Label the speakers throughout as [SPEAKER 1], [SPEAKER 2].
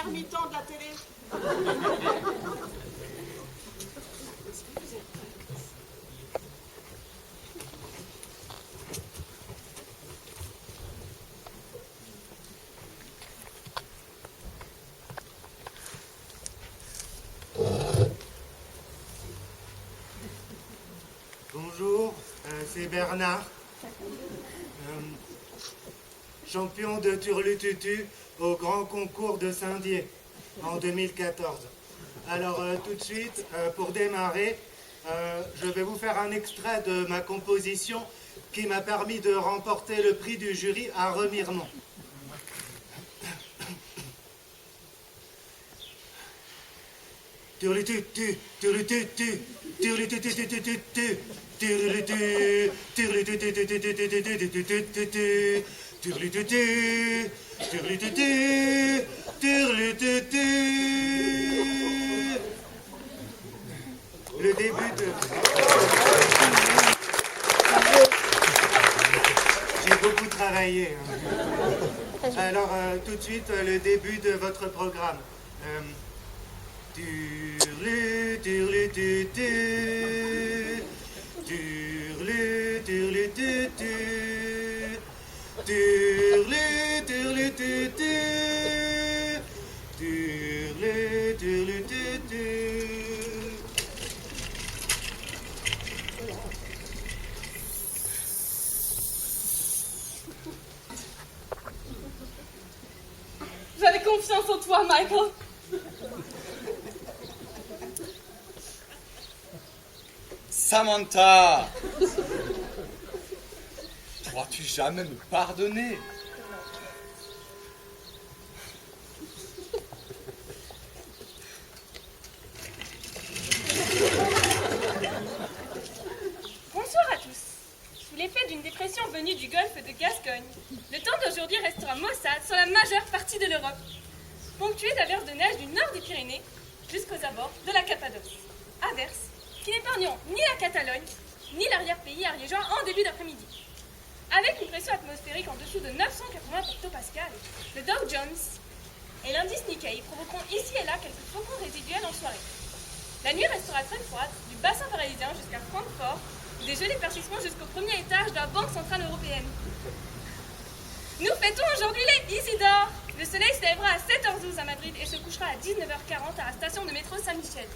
[SPEAKER 1] intermittent de la télé.
[SPEAKER 2] Bonjour, c'est Bernard, champion de Turlututu au grand concours de Saint-Dié en 2014. Alors tout de suite, pour démarrer, je vais vous faire un extrait de ma composition qui m'a permis de remporter le prix du jury à Remiremont. Turlututu, turlututu, turlututu, turlutu, turlututu, turlututu, turlututu, turlututu. Le début de... J'ai beaucoup travaillé. Alors, tout de suite, le début de votre programme. Turlu, turlu, tutu. Turlu, turlu, tutu. Turlu, turlu, tutu. Turlu, turlu, tutu.
[SPEAKER 3] J'avais confiance en toi, Michael.
[SPEAKER 4] Samantha, pourras-tu jamais me pardonner?
[SPEAKER 3] Bonsoir à tous. Sous l'effet d'une dépression venue du golfe de Gascogne, le temps d'aujourd'hui restera maussade sur la majeure partie de l'Europe, ponctuée d'averses de neige du nord des Pyrénées jusqu'aux abords de la Cappadoce. Averses qui n'épargneront ni la Catalogne, ni l'arrière-pays ariégeois en début d'après-midi. Avec une pression atmosphérique en dessous de 980 hectopascales, le Dow Jones et l'indice Nikkei provoqueront ici et là quelques flocons résiduels en soirée. La nuit restera très froide, du bassin parisien jusqu'à Francfort, où des gelées persisteront jusqu'au premier étage de la Banque Centrale Européenne. Nous fêtons aujourd'hui les Isidore. Le soleil se lèvera à 7h12 à Madrid et se couchera à 19h40 à la station de métro Saint-Michel.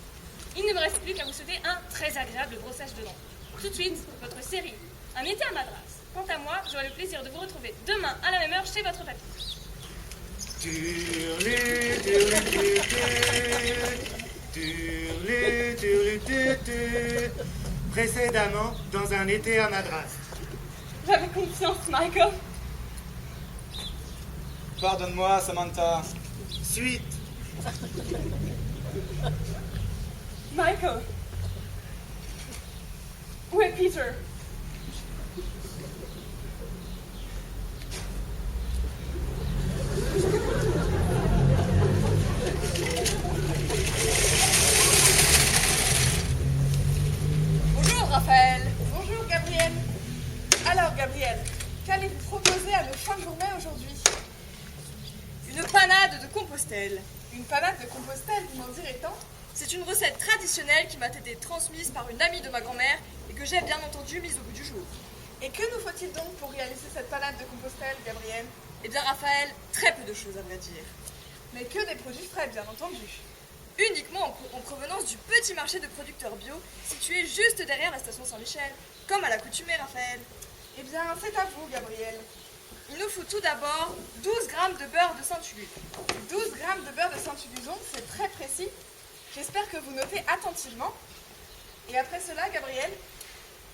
[SPEAKER 3] Il ne me reste plus qu'à vous souhaiter un très agréable brossage de dents. Tout de suite, votre série, un été à Madras. Quant à moi, j'aurai le plaisir de vous retrouver demain à la même heure chez votre papy.
[SPEAKER 2] Turlu, turlu, turlu, turlu, turlu. Précédemment, dans un été à Madras.
[SPEAKER 3] J'avais confiance, Michael.
[SPEAKER 4] Pardonne-moi, Samantha.
[SPEAKER 2] Suite.
[SPEAKER 3] Michael. Où est Peter?
[SPEAKER 5] Bonjour Raphaël. Bonjour Gabriel. Alors Gabriel, qu'allez-vous proposer à nos fins de journée aujourd'hui?
[SPEAKER 6] Une panade de Compostelle.
[SPEAKER 5] Une panade de Compostelle, vous m'en direz tant?
[SPEAKER 6] C'est une recette traditionnelle qui m'a été transmise par une amie de ma grand-mère et que j'ai bien entendu mise au goût du jour.
[SPEAKER 5] Et que nous faut-il donc pour réaliser cette panade de Compostelle, Gabriel?
[SPEAKER 6] Eh bien Raphaël, très peu de choses à vrai dire.
[SPEAKER 5] Mais que des produits frais, bien entendu.
[SPEAKER 6] Uniquement en provenance du petit marché de producteurs bio situé juste derrière la station Saint-Michel, comme à l'accoutumée Raphaël.
[SPEAKER 5] Eh bien, c'est à vous, Gabriel.
[SPEAKER 6] Il nous faut tout d'abord 12 grammes de beurre de Saint-Ulu.
[SPEAKER 5] 12 grammes de beurre de Saint-Uluzon, c'est très précis. J'espère que vous notez attentivement. Et après cela, Gabriel?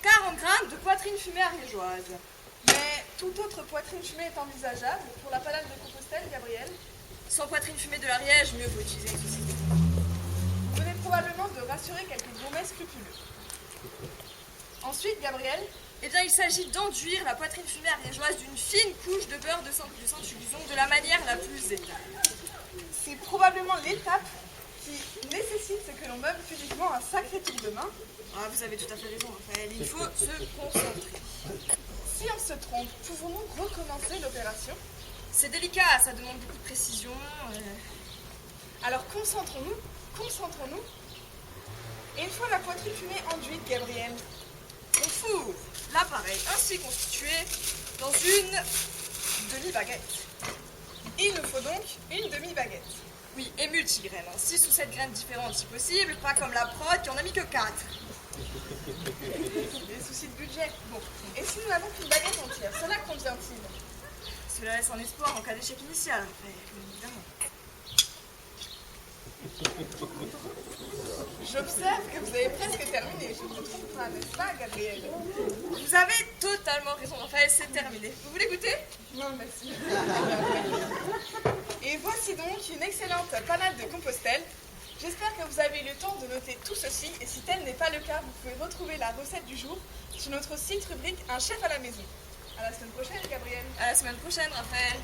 [SPEAKER 6] 40 grammes de poitrine fumée ariégeoise.
[SPEAKER 5] Mais toute autre poitrine fumée est envisageable pour la panade de Compostelle, Gabriel?
[SPEAKER 6] Sans poitrine fumée de l'Ariège, mieux vaut utiliser une saucisse.
[SPEAKER 5] Vous venez probablement de rassurer quelques gourmets scrupuleux. Ensuite, Gabriel?
[SPEAKER 6] Eh bien, il s'agit d'enduire la poitrine fumée ariégeoise d'une fine couche de beurre de Saint-Uluzon de la manière la plus étale.
[SPEAKER 5] C'est probablement l'étape qui nécessite ce que l'on nomme physiquement un sacré tour de main.
[SPEAKER 6] Ah, vous avez tout à fait raison, Raphaël. Il faut se concentrer.
[SPEAKER 5] Si on se trompe, pouvons-nous recommencer l'opération?
[SPEAKER 6] C'est délicat, ça demande beaucoup de précision.
[SPEAKER 5] Alors concentrons-nous. Et une fois la poitrine fumée enduite, Gabriel,
[SPEAKER 6] On fourre l'appareil ainsi constitué dans une demi-baguette.
[SPEAKER 5] il nous faut donc une demi-baguette.
[SPEAKER 6] Oui, et multigraines, 6 ou 7 graines différentes si possible, pas comme la prod qui en a mis que 4.
[SPEAKER 5] Des soucis de budget. Bon, et si nous n'avons qu'une baguette entière, cela convient-il?
[SPEAKER 6] Cela laisse un espoir en cas d'échec initial, Raphaël, évidemment.
[SPEAKER 5] J'observe que vous avez presque terminé. Je ne me trompe pas, n'est-ce pas, Gabriel?
[SPEAKER 6] Vous avez totalement raison, Raphaël, c'est terminé. Vous voulez goûter?
[SPEAKER 5] Non, merci. Et voici donc une excellente panade de Compostelle. J'espère que vous avez eu le temps de noter tout ceci, et si tel n'est pas le cas, vous pouvez retrouver la recette du jour sur notre site rubrique Un chef à la maison. À la semaine prochaine, Gabriel.
[SPEAKER 6] À la semaine prochaine, Raphaël.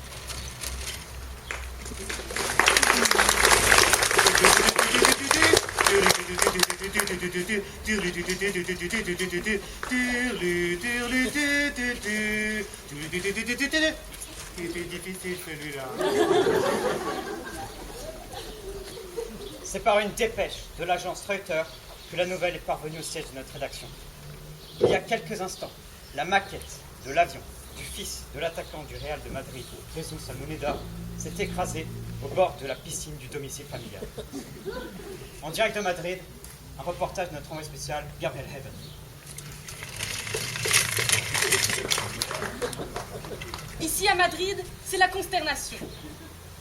[SPEAKER 2] C'était difficile celui-là.
[SPEAKER 1] C'est par une dépêche de l'agence Reuters que la nouvelle est parvenue au siège de notre rédaction. Il y a quelques instants, la maquette de l'avion du fils de l'attaquant du Real de Madrid, Jesus Almoneda, s'est écrasée au bord de la piscine du domicile familial. En direct de Madrid, un reportage de notre envoyé spécial, Gabriel Heaven.
[SPEAKER 3] Ici à Madrid, c'est la consternation.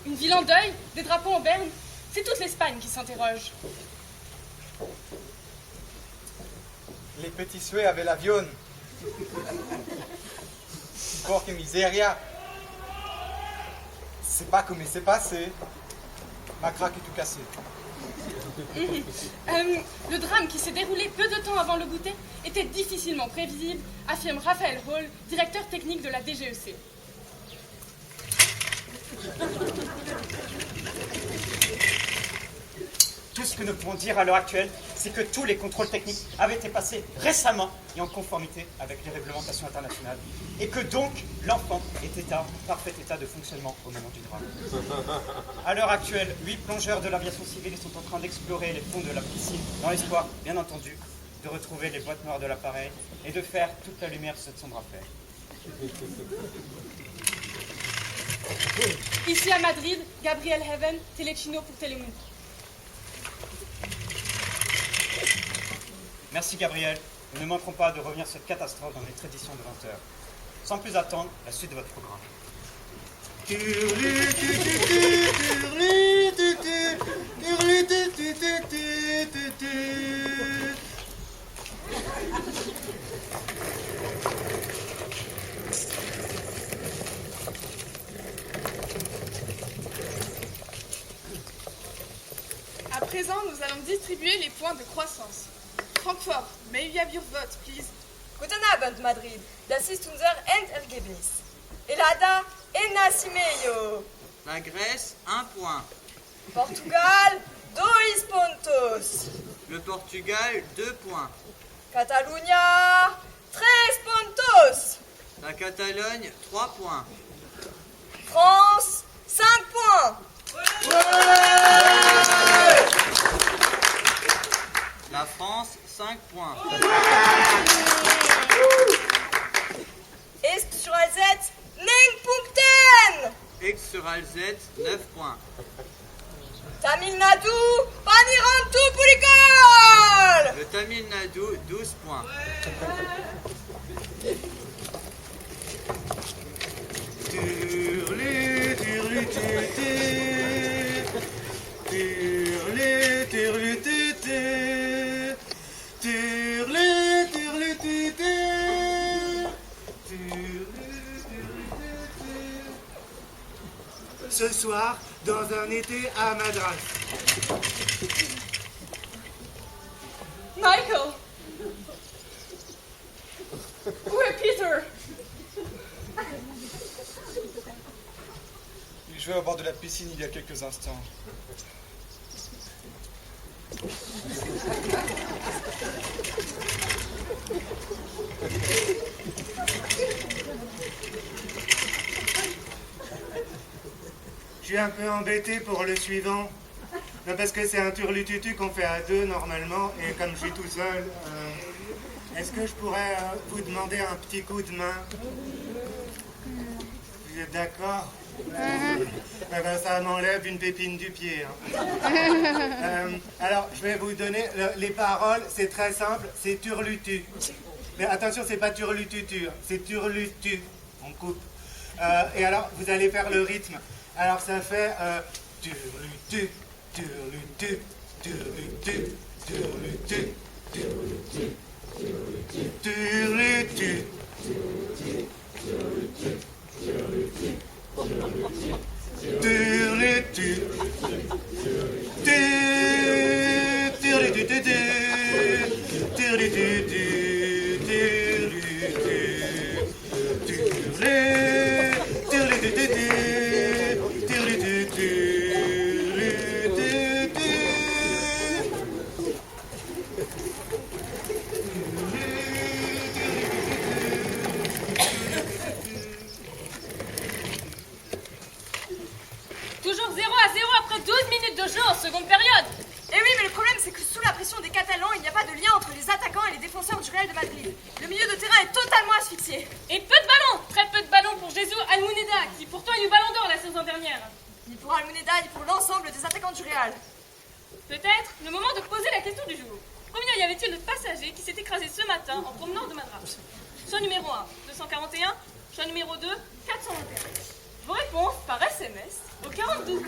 [SPEAKER 3] Une ville en deuil, des drapeaux en berne, c'est toute l'Espagne qui s'interroge.
[SPEAKER 4] Les petits suets avaient l'avion. Porca miseria. C'est pas comment c'est passé. Ma craque est tout cassé.
[SPEAKER 3] Le drame qui s'est déroulé peu de temps avant le goûter était difficilement prévisible, affirme Raphaël Hall, directeur technique de la DGEC.
[SPEAKER 1] Tout ce que nous pouvons dire à l'heure actuelle, c'est que tous les contrôles techniques avaient été passés récemment et en conformité avec les réglementations internationales, et que donc l'enfant était en parfait état de fonctionnement au moment du drame. À l'heure actuelle, 8 plongeurs de l'aviation civile sont en train d'explorer les fonds de la piscine, dans l'espoir, bien entendu, de retrouver les boîtes noires de l'appareil et de faire toute la lumière sur cette sombre affaire.
[SPEAKER 3] Ici à Madrid, Gabriel Heaven, Telechino pour Telemundo.
[SPEAKER 1] Merci Gabriel, nous ne manquerons pas de revenir sur cette catastrophe dans notre édition de 20h. Sans plus attendre, la suite de votre programme.
[SPEAKER 5] À présent, nous allons distribuer les points de croissance. Francfort, may you have your vote, please?
[SPEAKER 6] Guten Abend, Madrid. Das ist unser Endergebnis. Elada Enasimeio.
[SPEAKER 7] La Grèce, 1 point.
[SPEAKER 6] Portugal, 2 pontos.
[SPEAKER 7] Le Portugal, 2 points.
[SPEAKER 6] Catalunya, 3 pontos.
[SPEAKER 7] La Catalogne, 3 points.
[SPEAKER 6] France, 5 points.
[SPEAKER 7] La France, 5 points.
[SPEAKER 6] Est-sur-Alzette, 9 punkten.
[SPEAKER 7] Aix-sur-Alzette, 9 points.
[SPEAKER 6] Tamil Nadu, Panirantu Pulikal.
[SPEAKER 7] Le Tamil Nadu, 12 points.
[SPEAKER 2] Ce soir, dans un été à Madras.
[SPEAKER 3] Michael! Où est Peter?
[SPEAKER 4] Il jouait au bord de la piscine il y a quelques instants.
[SPEAKER 2] Je suis un peu embêté pour le suivant. Non, parce que c'est un turlututu qu'on fait à deux normalement, et comme je suis tout seul, est-ce que je pourrais vous demander un petit coup de main? Vous êtes d'accord? Eh ben, ça m'enlève une pépine du pied. Hein. Alors, je vais vous donner les paroles, c'est très simple, c'est turlutu. Mais attention, c'est pas turlututu, hein, c'est turlutu. On coupe. Et alors, vous allez faire le rythme. Alors, ça fait turlutu, turlutu, turlutu, turlutu, turlutu, turlutu,
[SPEAKER 3] Toujours 0-0 après 12 minutes de jeu en seconde période.
[SPEAKER 6] Et oui, mais le problème, c'est que sous la pression des Catalans, il n'y a pas de lien entre les attaquants et les défenseurs du Real de Madrid. Le milieu de terrain est totalement asphyxié.
[SPEAKER 3] Et peu de ballons, très peu de ballons pour Jesús Almuneda, qui pourtant a eu Ballon d'Or la saison dernière.
[SPEAKER 6] Ni pour Almuneda, ni pour l'ensemble des attaquants du Real.
[SPEAKER 3] Peut-être le moment de poser la question du jour. Combien y avait-il de passagers qui s'est écrasé ce matin en promenant de Madrid? Choix numéro 1, 241. Choix numéro 2, 421. Vos réponses par SMS au 42.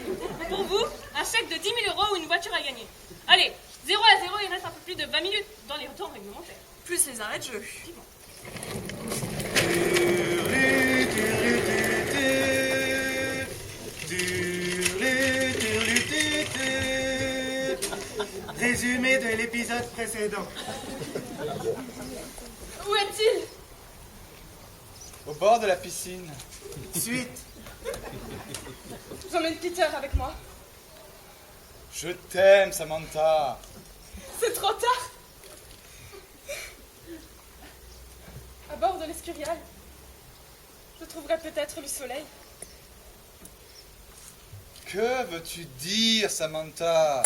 [SPEAKER 3] Pour vous, un chèque de 10 000 € ou une voiture à gagner. Allez, 0-0, il reste un peu plus de 20 minutes dans les temps réglementaires.
[SPEAKER 6] Plus les arrêts de jeu.
[SPEAKER 2] Résumé de l'épisode précédent.
[SPEAKER 3] Où est-il?
[SPEAKER 4] Au bord de la piscine.
[SPEAKER 2] Suite.
[SPEAKER 5] J'emmène Peter avec moi.
[SPEAKER 4] Je t'aime, Samantha.
[SPEAKER 5] C'est trop tard. À bord de l'Escurial, je trouverai peut-être le soleil.
[SPEAKER 4] Que veux-tu dire, Samantha?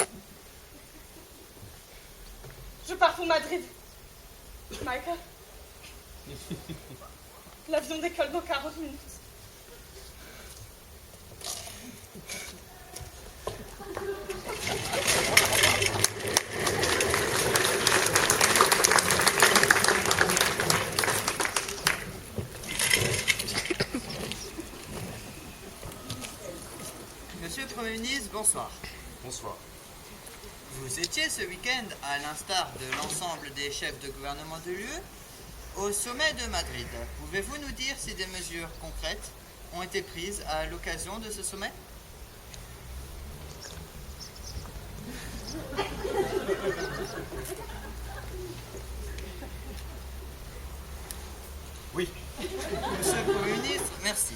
[SPEAKER 5] Je pars pour Madrid. Michael. L'avion décolle dans 40 minutes.
[SPEAKER 7] Monsieur le Premier ministre, bonsoir.
[SPEAKER 8] Bonsoir.
[SPEAKER 7] Vous étiez ce week-end, à l'instar de l'ensemble des chefs de gouvernement de l'UE, au sommet de Madrid. Pouvez-vous nous dire si des mesures concrètes ont été prises à l'occasion de ce sommet?
[SPEAKER 4] Oui.
[SPEAKER 7] Monsieur le Premier ministre, merci.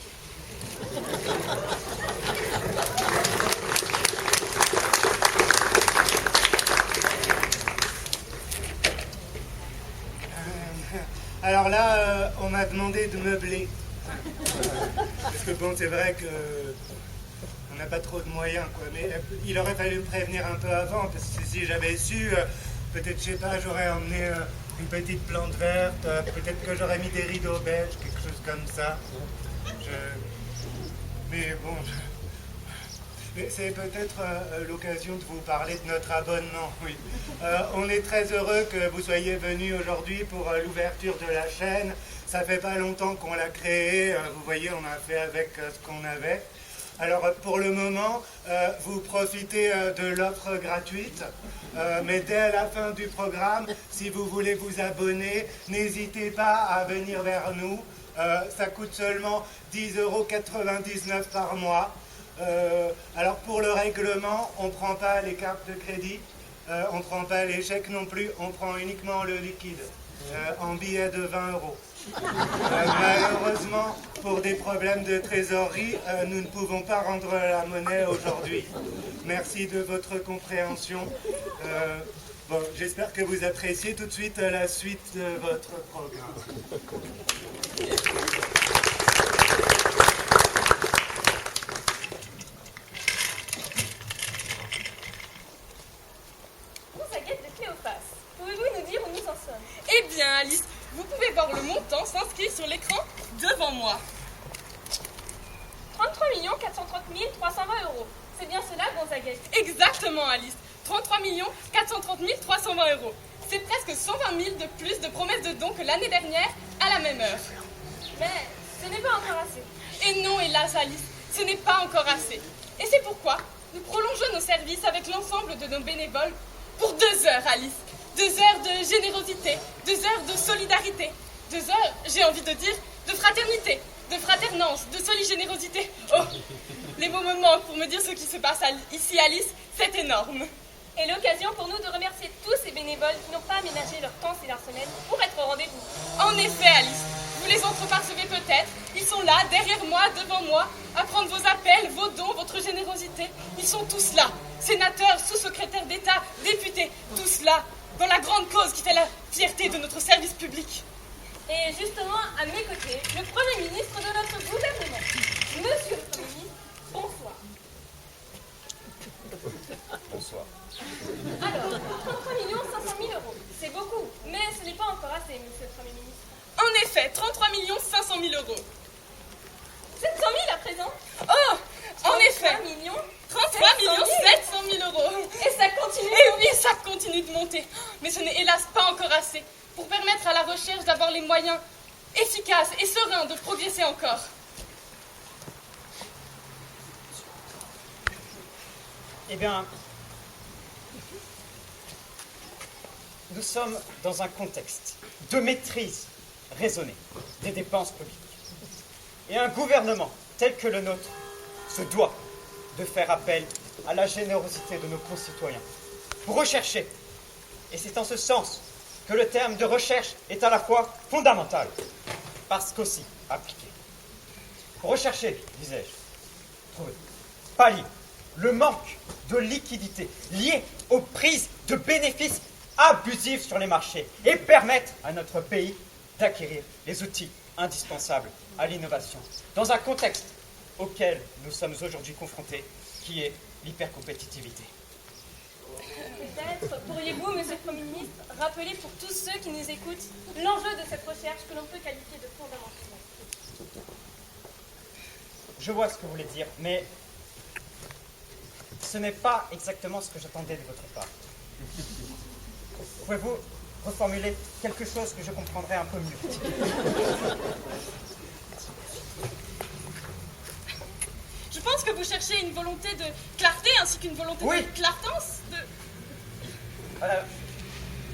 [SPEAKER 2] Alors là, on m'a demandé de meubler. Parce que bon, c'est vrai que on n'a pas trop de moyens, quoi. Mais il aurait fallu me prévenir un peu avant, parce que si j'avais su, peut-être, je sais pas, j'aurais emmené une petite plante verte, peut-être que j'aurais mis des rideaux belges, quelque chose comme ça. Mais bon, mais c'est peut-être l'occasion de vous parler de notre abonnement, oui. On est très heureux que vous soyez venus aujourd'hui pour l'ouverture de la chaîne. Ça fait pas longtemps qu'on l'a créée, vous voyez, on a fait avec ce qu'on avait. Alors pour le moment, vous profitez de l'offre gratuite, mais dès la fin du programme, si vous voulez vous abonner, n'hésitez pas à venir vers nous. Ça coûte seulement 10,99 € par mois. Alors pour le règlement, on ne prend pas les cartes de crédit, on ne prend pas les chèques non plus, on prend uniquement le liquide, en billets de 20 €. Malheureusement, pour des problèmes de trésorerie, nous ne pouvons pas rendre la monnaie aujourd'hui. Merci de votre compréhension. Bon, j'espère que vous appréciez tout de suite la suite de votre programme.
[SPEAKER 5] Alice. Vous pouvez voir le montant s'inscrit sur l'écran devant moi.
[SPEAKER 3] 33 430 320 €. C'est bien cela, Gonzaguet?
[SPEAKER 5] Exactement, Alice. 33 430 320 €. C'est presque 120 000 de plus de promesses de dons que l'année dernière à la même heure.
[SPEAKER 3] Mais ce n'est pas encore assez.
[SPEAKER 5] Et non, hélas, Alice, ce n'est pas encore assez. Et c'est pourquoi nous prolongeons nos services avec l'ensemble de nos bénévoles pour 2 heures, Alice. 2 heures de générosité, 2 heures de solidarité, 2 heures, j'ai envie de dire, de fraternité, de fraternance, de solidgénérosité. Oh, les mots me manquent pour me dire ce qui se passe ici, Alice, c'est énorme.
[SPEAKER 3] Et l'occasion pour nous de remercier tous ces bénévoles qui n'ont pas aménagé leur temps et leur semaine pour être au rendez-vous.
[SPEAKER 5] En effet, Alice, vous les entrepercevez peut-être. Ils sont là, derrière moi, devant moi, à prendre vos appels, vos dons, votre générosité. Ils sont tous là. Sénateurs, sous-secrétaires d'État, députés, tous là, dans la grande cause qui fait la fierté de notre service public.
[SPEAKER 3] Et justement, à mes côtés, le Premier ministre de notre gouvernement. Monsieur le Premier ministre, bonsoir.
[SPEAKER 1] Bonsoir.
[SPEAKER 3] Alors, 33 500 000 €. C'est beaucoup, mais ce n'est pas encore assez, monsieur le Premier ministre.
[SPEAKER 5] En effet, 33 500 000 €.
[SPEAKER 3] 700 000 à présent.
[SPEAKER 5] Oh, en effet,
[SPEAKER 3] 33 millions.
[SPEAKER 5] 33 700 000 €.
[SPEAKER 3] Et ça continue.
[SPEAKER 5] Et oui, ça continue de monter. Mais ce n'est hélas pas encore assez pour permettre à la recherche d'avoir les moyens efficaces et sereins de progresser encore.
[SPEAKER 1] Eh bien, nous sommes dans un contexte de maîtrise raisonnée des dépenses publiques. Et un gouvernement tel que le nôtre se doit de faire appel à la générosité de nos concitoyens pour rechercher. Et c'est en ce sens que le terme de recherche est à la fois fondamental, parce qu'aussi appliqué. Rechercher, disais-je, trouver, pallier le manque de liquidité lié aux prises de bénéfices abusifs sur les marchés et permettre à notre pays d'acquérir les outils indispensables à l'innovation dans un contexte auquel nous sommes aujourd'hui confrontés, qui est l'hypercompétitivité.
[SPEAKER 3] Peut-être pourriez-vous, monsieur le Premier ministre, rappeler pour tous ceux qui nous écoutent l'enjeu de cette recherche que l'on peut qualifier de fondamentale.
[SPEAKER 1] Je vois ce que vous voulez dire, mais ce n'est pas exactement ce que j'attendais de votre part. Pouvez-vous reformuler quelque chose que je comprendrais un peu mieux?
[SPEAKER 5] Je pense que vous cherchez une volonté de clarté ainsi qu'une volonté
[SPEAKER 1] Oui.
[SPEAKER 5] de clartance.
[SPEAKER 1] Voilà.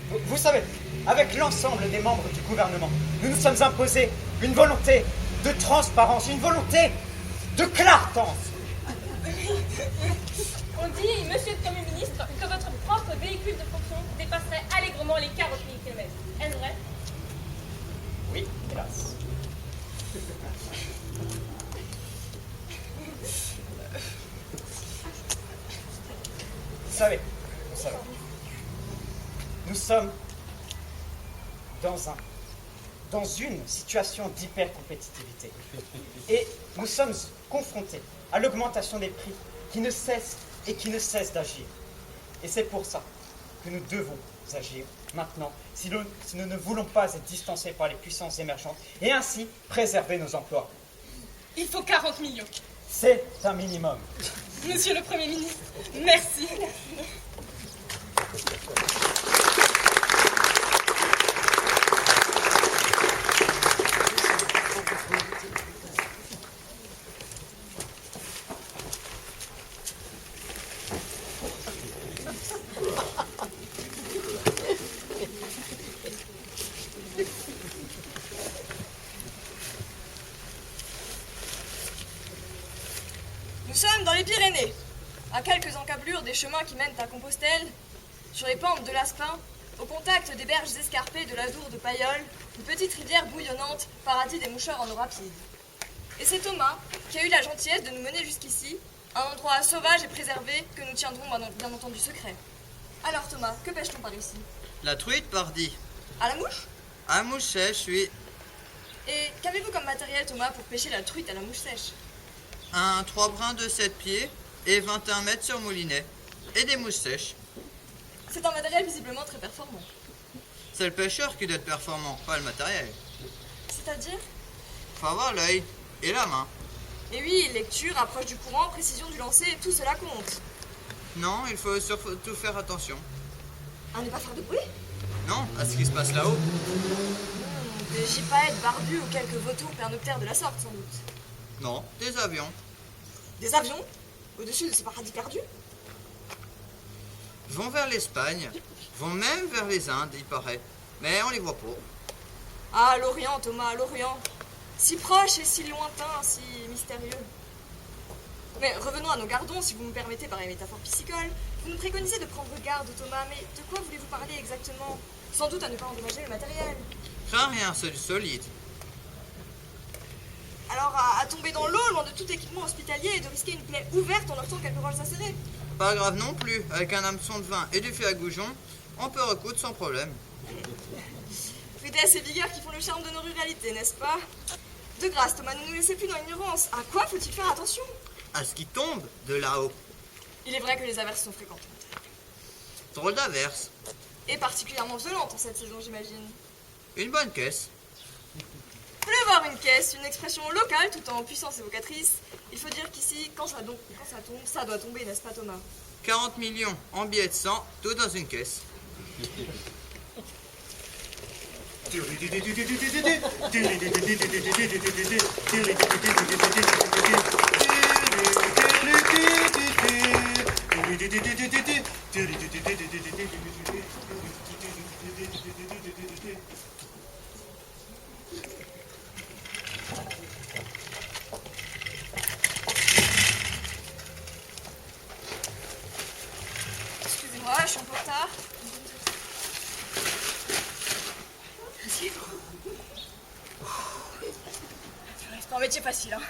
[SPEAKER 1] Vous savez, avec l'ensemble des membres du gouvernement, nous nous sommes imposés une volonté de transparence, une volonté de clartance.
[SPEAKER 3] On dit, monsieur le Premier ministre, que votre propre véhicule de fonction dépasserait allègrement les 40 000 km. Est-ce vrai?
[SPEAKER 1] Oui, hélas. Vous savez, nous sommes dans une situation d'hypercompétitivité. Et nous sommes confrontés à l'augmentation des prix qui ne cesse d'agir. Et c'est pour ça que nous devons agir maintenant si nous ne voulons pas être distancés par les puissances émergentes et ainsi préserver nos emplois.
[SPEAKER 5] Il faut 40 millions.
[SPEAKER 1] C'est un minimum.
[SPEAKER 5] Monsieur le Premier ministre, merci.
[SPEAKER 6] Nous sommes dans les Pyrénées, à quelques encablures des chemins qui mènent à Compostelle, sur les pentes de l'Aspin, au contact des berges escarpées de l'Adour de Payolle, une petite rivière bouillonnante, paradis des moucheurs en eau rapide. Et c'est Thomas qui a eu la gentillesse de nous mener jusqu'ici, un endroit sauvage et préservé que nous tiendrons bien entendu secret. Alors Thomas, que pêche-t-on par ici?
[SPEAKER 7] La truite, pardi.
[SPEAKER 6] À la mouche?
[SPEAKER 7] À mouche sèche, oui.
[SPEAKER 6] Et qu'avez-vous comme matériel Thomas pour pêcher la truite à la mouche sèche?
[SPEAKER 7] Un 3 brins de 7 pieds et 21 mètres sur moulinet. Et des mouches sèches.
[SPEAKER 6] C'est un matériel visiblement très performant.
[SPEAKER 7] C'est le pêcheur qui doit être performant, pas le matériel.
[SPEAKER 6] C'est-à-dire?
[SPEAKER 7] Faut avoir l'œil et la main.
[SPEAKER 6] Et oui, lecture, approche du courant, précision du lancer, tout cela compte.
[SPEAKER 7] Non, il faut surtout faire attention.
[SPEAKER 6] À ne pas faire de bruit?
[SPEAKER 7] Non, à ce qui se passe là-haut.
[SPEAKER 6] Des gypaètes barbus ou quelques vautours pernoctaires de la sorte, sans doute.
[SPEAKER 7] Non, des avions.
[SPEAKER 6] Des avions? Au-dessus de ces paradis perdus?
[SPEAKER 7] Vont vers l'Espagne, vont même vers les Indes, il paraît. Mais on les voit pas.
[SPEAKER 6] Ah, l'Orient, Thomas, l'Orient. Si proche et si lointain, si mystérieux. Mais revenons à nos gardons, si vous me permettez par les métaphores piscicoles. Vous nous préconisez de prendre garde, Thomas, mais de quoi voulez-vous parler exactement? Sans doute à ne pas endommager le matériel.
[SPEAKER 7] Crains rien, c'est du solide.
[SPEAKER 6] Alors à tomber dans l'eau, loin de tout équipement hospitalier et de risquer une plaie ouverte en heurtant quelques roches acérées.
[SPEAKER 7] Pas grave non plus, avec un hameçon de vin et du fil à goujon, on peut recoudre sans problème.
[SPEAKER 6] Rudesse et vigueur qui font le charme de nos ruralités, n'est-ce pas? De grâce, Thomas, ne nous laissez plus dans l'ignorance. À quoi faut-il faire attention?
[SPEAKER 7] À ce qui tombe de là-haut.
[SPEAKER 6] Il est vrai que les averses sont fréquentes.
[SPEAKER 7] Drôle d'averse.
[SPEAKER 6] Et particulièrement violentes en cette saison, j'imagine.
[SPEAKER 7] Une bonne caisse.
[SPEAKER 6] Pleuvoir une caisse, une expression locale tout en puissance évocatrice. Il faut dire qu'ici, quand ça tombe, ça doit tomber, n'est-ce pas, Thomas?
[SPEAKER 7] 40 millions en billets de 100, tout dans une caisse.
[SPEAKER 6] Excusez-moi, je suis un peu en retard. C'est pas un métier facile, hein.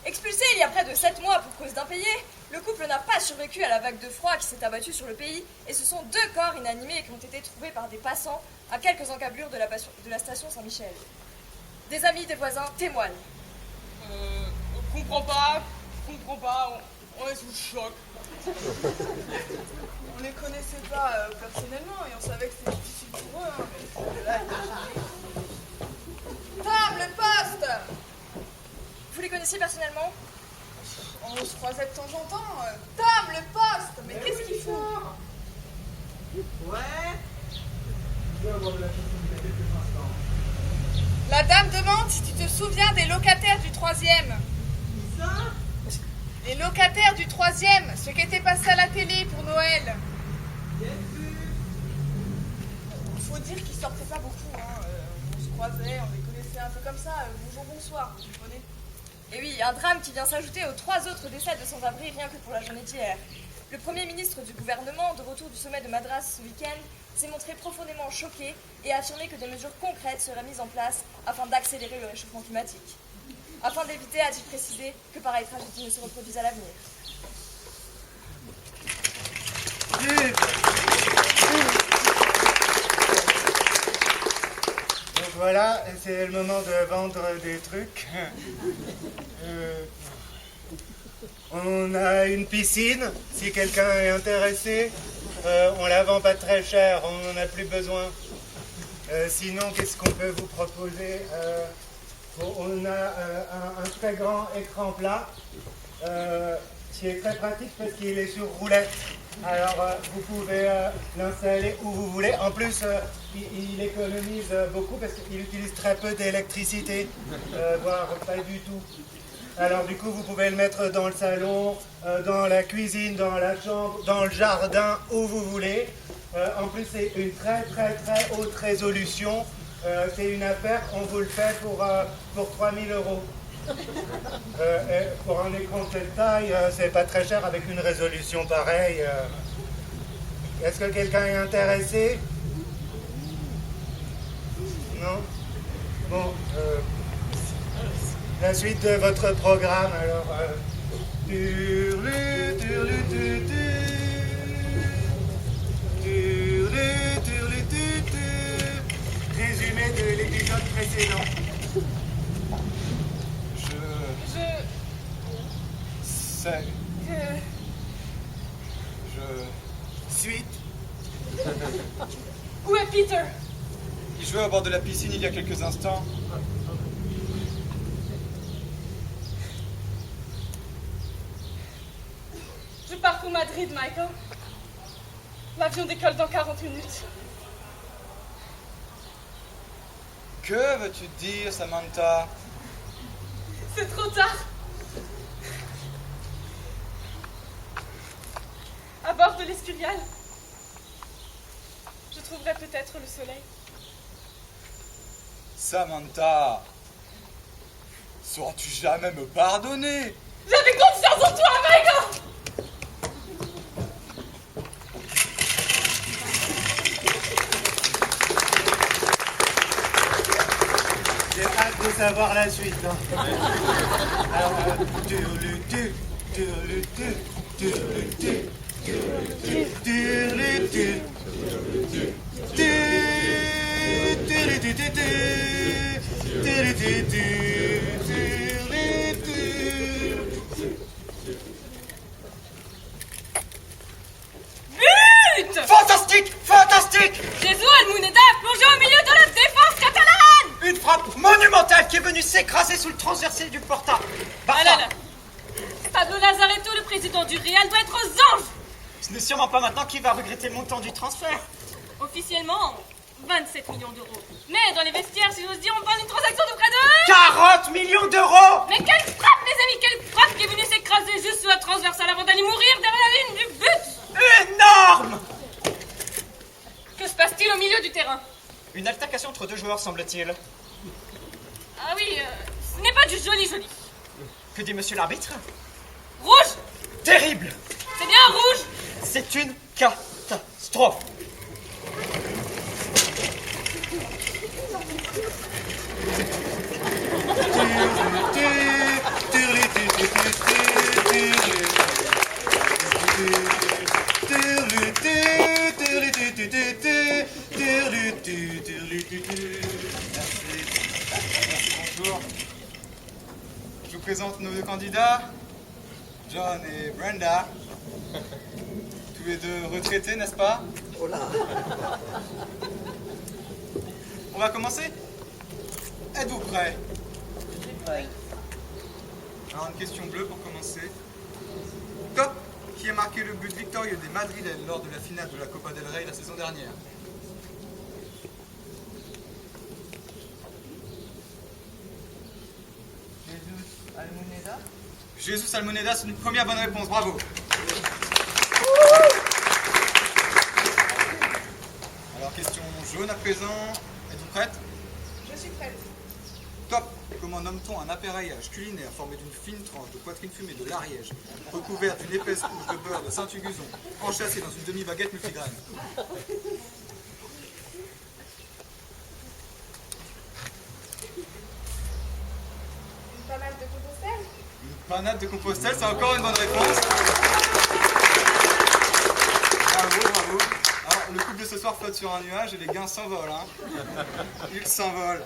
[SPEAKER 6] Expulsé il y a près de 7 mois pour cause d'impayés, le couple n'a pas survécu à la vague de froid qui s'est abattue sur le pays et ce sont 2 corps inanimés qui ont été trouvés par des passants à quelques encablures de la station Saint-Michel. Des amis, des voisins témoignent.
[SPEAKER 5] Comprends pas, on est sous le choc. On les connaissait pas personnellement et on savait que c'était difficile pour eux. Hein, mais Tom, le poste!
[SPEAKER 6] Vous les connaissiez personnellement?
[SPEAKER 5] On se croisait de temps en temps. Tom, le poste! Mais qu'est-ce qu'ils font? La dame demande si tu te souviens des locataires du 3e. Les locataires du 3e, ceux qui étaient passés à la télé pour Noël. Il faut dire qu'ils sortaient pas beaucoup. Hein. On se croisait, on les connaissait un peu comme ça. Bonjour, bonsoir, vous comprenez?
[SPEAKER 6] Et oui, un drame qui vient s'ajouter aux 3 autres décès de sans-abri rien que pour la journée d'hier. Le Premier ministre du gouvernement, de retour du sommet de Madras ce week-end, s'est montré profondément choqué et a affirmé que des mesures concrètes seraient mises en place afin d'accélérer le réchauffement climatique. Afin d'éviter, a-t-il précisé, que pareille tragédie ne se reproduise à l'avenir.
[SPEAKER 2] Donc voilà, c'est le moment de vendre des trucs. On a une piscine, si quelqu'un est intéressé. On la vend pas très cher, on n'en a plus besoin. Sinon, qu'est-ce qu'on peut vous proposer? On a un très grand écran plat, qui est très pratique parce qu'il est sur roulette. Alors, vous pouvez l'installer où vous voulez. En plus, il économise beaucoup parce qu'il utilise très peu d'électricité, voire pas du tout. Alors, du coup, vous pouvez le mettre dans le salon, dans la cuisine, dans la chambre, dans le jardin, où vous voulez. En plus, c'est une très haute résolution. C'est une affaire, on vous le fait pour 3 000 €. Pour un écran de cette taille, c'est pas très cher avec une résolution pareille. Est-ce que quelqu'un est intéressé? Non? Bon, la suite de votre programme, alors... Résumé de l'épisode précédent.
[SPEAKER 4] C'est...
[SPEAKER 2] suite.
[SPEAKER 3] Où est Peter?
[SPEAKER 4] Il jouait au bord de la piscine il y a quelques instants.
[SPEAKER 3] Je pars pour Madrid, Michael. L'avion décolle dans 40 minutes.
[SPEAKER 4] Que veux-tu dire, Samantha?
[SPEAKER 3] C'est trop tard. À bord de l'Escurial, je trouverai peut-être le soleil.
[SPEAKER 4] Samantha, sauras-tu jamais me pardonner?
[SPEAKER 3] J'avais confiance en toi, Michael!
[SPEAKER 2] J'ai hâte de savoir la suite. Hein. Alors, turlutu, turlutu, turlutu, turlutu, turlutu,
[SPEAKER 3] But!
[SPEAKER 1] Fantastique! Fantastique!
[SPEAKER 3] Jésus Almuneda a plongé au milieu de la défense catalane!
[SPEAKER 1] Une frappe monumentale qui est venue s'écraser sous le transversé du Porta.
[SPEAKER 3] Ah là là! Pablo Lazaretto, le président du Real, doit être aux anges!
[SPEAKER 1] Ce n'est sûrement pas maintenant qu'il va regretter le montant du transfert.
[SPEAKER 3] Officiellement, 27 millions d'euros. Mais dans les vestiaires, si j'ose dire, on parle d'une transaction de près de...
[SPEAKER 1] 40 millions d'euros!
[SPEAKER 3] Mais quelle frappe, les amis! Quelle frappe qui est venue s'écraser juste sous la transversale avant d'aller mourir derrière la ligne du but!
[SPEAKER 1] Énorme!
[SPEAKER 3] Que se passe-t-il au milieu du terrain?
[SPEAKER 1] Une altercation entre deux joueurs, semble-t-il.
[SPEAKER 3] Ah oui, ce n'est pas du joli.
[SPEAKER 1] Que dit monsieur l'arbitre?
[SPEAKER 3] Rouge!
[SPEAKER 1] Terrible!
[SPEAKER 3] C'est bien rouge!
[SPEAKER 1] C'est une catastrophe!
[SPEAKER 4] Bonjour. Je vous présente nos deux candidats, John et Brenda. Tous les deux retraités, n'est-ce pas?
[SPEAKER 8] Oh là.
[SPEAKER 4] On va commencer? Êtes-vous prêts?
[SPEAKER 8] Ouais.
[SPEAKER 4] Alors, une question bleue pour commencer. Top! Qui a marqué le but victorieux des Madrilènes lors de la finale de la Copa del Rey la saison dernière?
[SPEAKER 7] Jesus Almoneda.
[SPEAKER 4] Jesus Almoneda, c'est une première bonne réponse, bravo! Alors, question jaune à présent. Êtes-vous prête?
[SPEAKER 5] Je suis prête.
[SPEAKER 4] Top! Comment nomme-t-on un appareillage culinaire formé d'une fine tranche de poitrine fumée de l'Ariège, recouvert d'une épaisse couche de beurre de Saint-Huguzon, enchâssée dans une demi-baguette multigraine?
[SPEAKER 5] Une panade de Compostelle?
[SPEAKER 4] Une panade de Compostelle, c'est encore une bonne réponse. Bravo. Alors, le couple de ce soir flotte sur un nuage et les gains s'envolent. Hein. Ils s'envolent.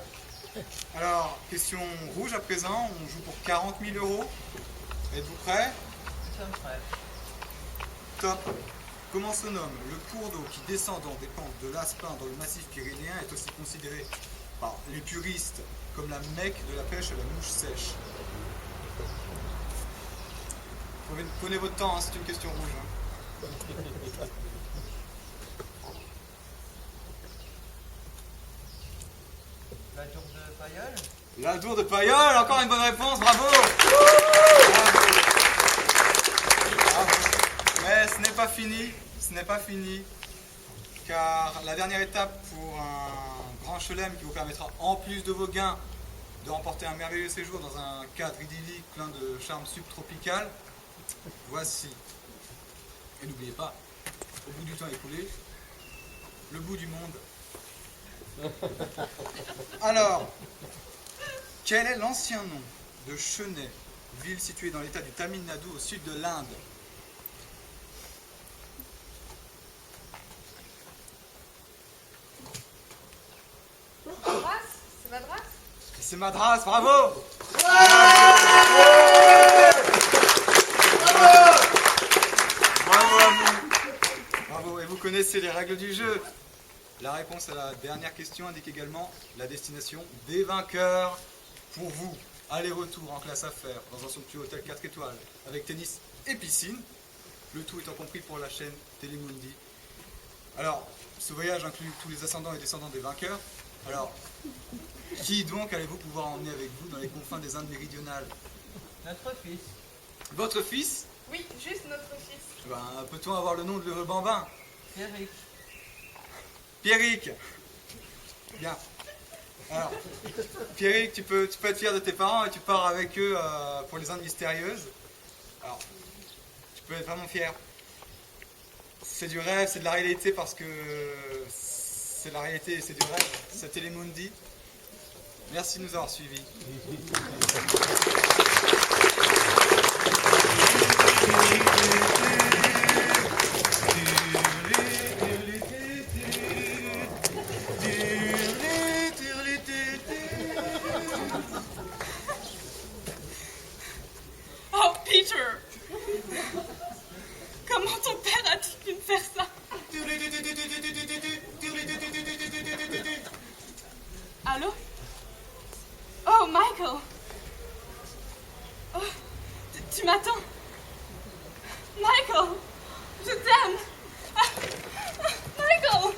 [SPEAKER 4] Alors, question rouge à présent. On joue pour 40 000 euros. Êtes-vous prêts?
[SPEAKER 7] Nous sommes prêts.
[SPEAKER 4] Top. Comment se nomme le cours d'eau qui, descendant des pentes de l'Aspin dans le massif pyrénéen, est aussi considéré par les puristes comme la Mecque de la pêche à la mouche sèche? Prenez votre temps, hein, c'est une question rouge. Hein.
[SPEAKER 7] La tour de Pailleul.
[SPEAKER 4] La tour de Pailleul, encore une bonne réponse, bravo! Bravo. Mais ce n'est pas fini, car la dernière étape pour un grand chelem qui vous permettra, en plus de vos gains, de remporter un merveilleux séjour dans un cadre idyllique plein de charme subtropical, voici. Et n'oubliez pas, au bout du temps écoulé, le bout du monde. Alors, quel est l'ancien nom de Chennai, ville située dans l'état du Tamil Nadu au sud de l'Inde?
[SPEAKER 5] Madras? C'est Madras?
[SPEAKER 4] C'est Madras, bravo! Bravo à vous! Bravo, et vous connaissez les règles du jeu. La réponse à la dernière question indique également la destination des vainqueurs. Pour vous, aller-retour en classe affaires dans un somptueux hôtel 4 étoiles avec tennis et piscine. Le tout étant compris pour la chaîne Télémundi. Alors, ce voyage inclut tous les ascendants et descendants des vainqueurs. Alors, qui donc allez-vous pouvoir emmener avec vous dans les confins des Indes méridionales?
[SPEAKER 7] Notre fils.
[SPEAKER 4] Votre fils?
[SPEAKER 5] Oui, juste notre fils.
[SPEAKER 4] Ben, peut-on avoir le nom de l'heureux bambin?
[SPEAKER 7] Pierrick.
[SPEAKER 4] Pierrick. Bien. Alors, Pierrick, tu peux être fier de tes parents et tu pars avec eux pour les Indes mystérieuses. Alors, tu peux être vraiment fier. C'est du rêve, c'est de la réalité parce que c'est de la réalité et c'est du rêve. C'est Télémundi. Merci de nous avoir suivis.
[SPEAKER 3] Oh, Peter! Comment ton père a-t-il pu me faire ça? Allô? Oh, Michael! Oh, tu m'attends? Michael! Je t'aime! Michael!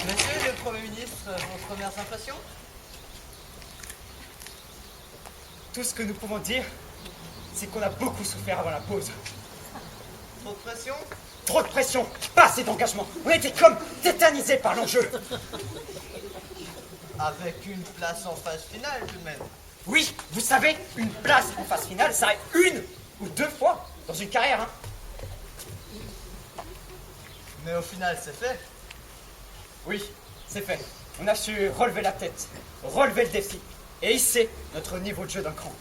[SPEAKER 7] Monsieur le Premier ministre, vos premières impressions?
[SPEAKER 1] Tout ce que nous pouvons dire, c'est qu'on a beaucoup souffert avant la pause.
[SPEAKER 7] Trop de pression?
[SPEAKER 1] Trop de pression, pas assez d'engagement. On était comme tétanisés par l'enjeu.
[SPEAKER 7] Avec une place en phase finale tout de même.
[SPEAKER 1] Oui, vous savez, une place en phase finale, ça arrive une ou deux fois dans une carrière. Hein.
[SPEAKER 7] Mais au final, c'est fait.
[SPEAKER 1] Oui, c'est fait. On a su relever la tête, relever le défi et hisser notre niveau de jeu d'un cran.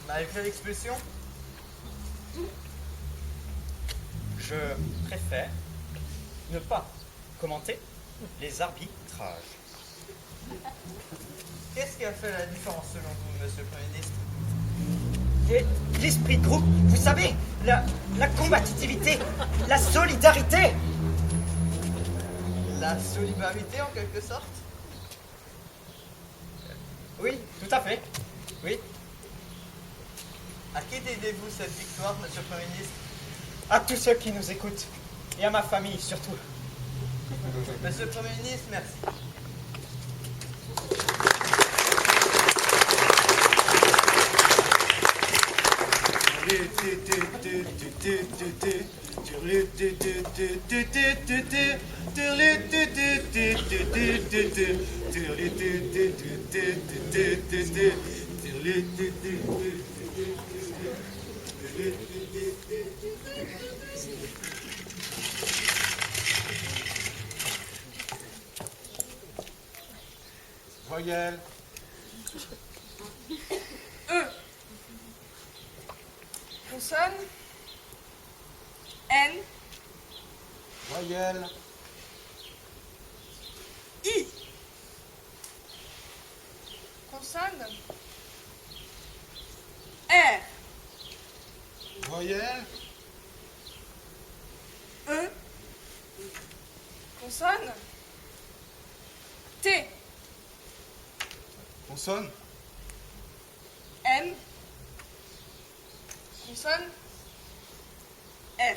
[SPEAKER 7] Malgré l'expulsion?
[SPEAKER 1] Je préfère ne pas commenter les arbitrages.
[SPEAKER 7] Qu'est-ce qui a fait la différence selon vous, monsieur le Premier ministre?
[SPEAKER 1] Et l'esprit de groupe, vous savez, la combativité, la solidarité.
[SPEAKER 7] La solidarité en quelque sorte?
[SPEAKER 1] Oui, tout à fait. Oui.
[SPEAKER 7] À qui dédiez-vous cette victoire, monsieur le Premier ministre?
[SPEAKER 1] À tous ceux qui nous écoutent et à ma famille surtout.
[SPEAKER 7] Monsieur le Premier ministre, merci.
[SPEAKER 4] Voyelle.
[SPEAKER 5] Consonne. N.
[SPEAKER 4] Voyelle.
[SPEAKER 5] I. Consonne. R.
[SPEAKER 4] Voyelle.
[SPEAKER 5] E. Consonne. T.
[SPEAKER 4] Consonne.
[SPEAKER 5] M. Consonne. R.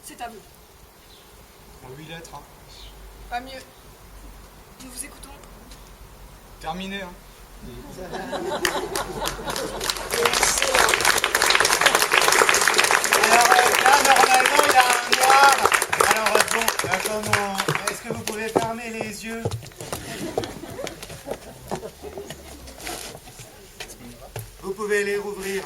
[SPEAKER 5] C'est à vous.
[SPEAKER 4] En 8 lettres. Hein.
[SPEAKER 5] Pas mieux. Nous vous écoutons.
[SPEAKER 4] Terminé. Hein.
[SPEAKER 2] Alors là, normalement, il y a un noir. Alors bon, comment... Est-ce que vous pouvez fermer les yeux? Vous pouvez les rouvrir.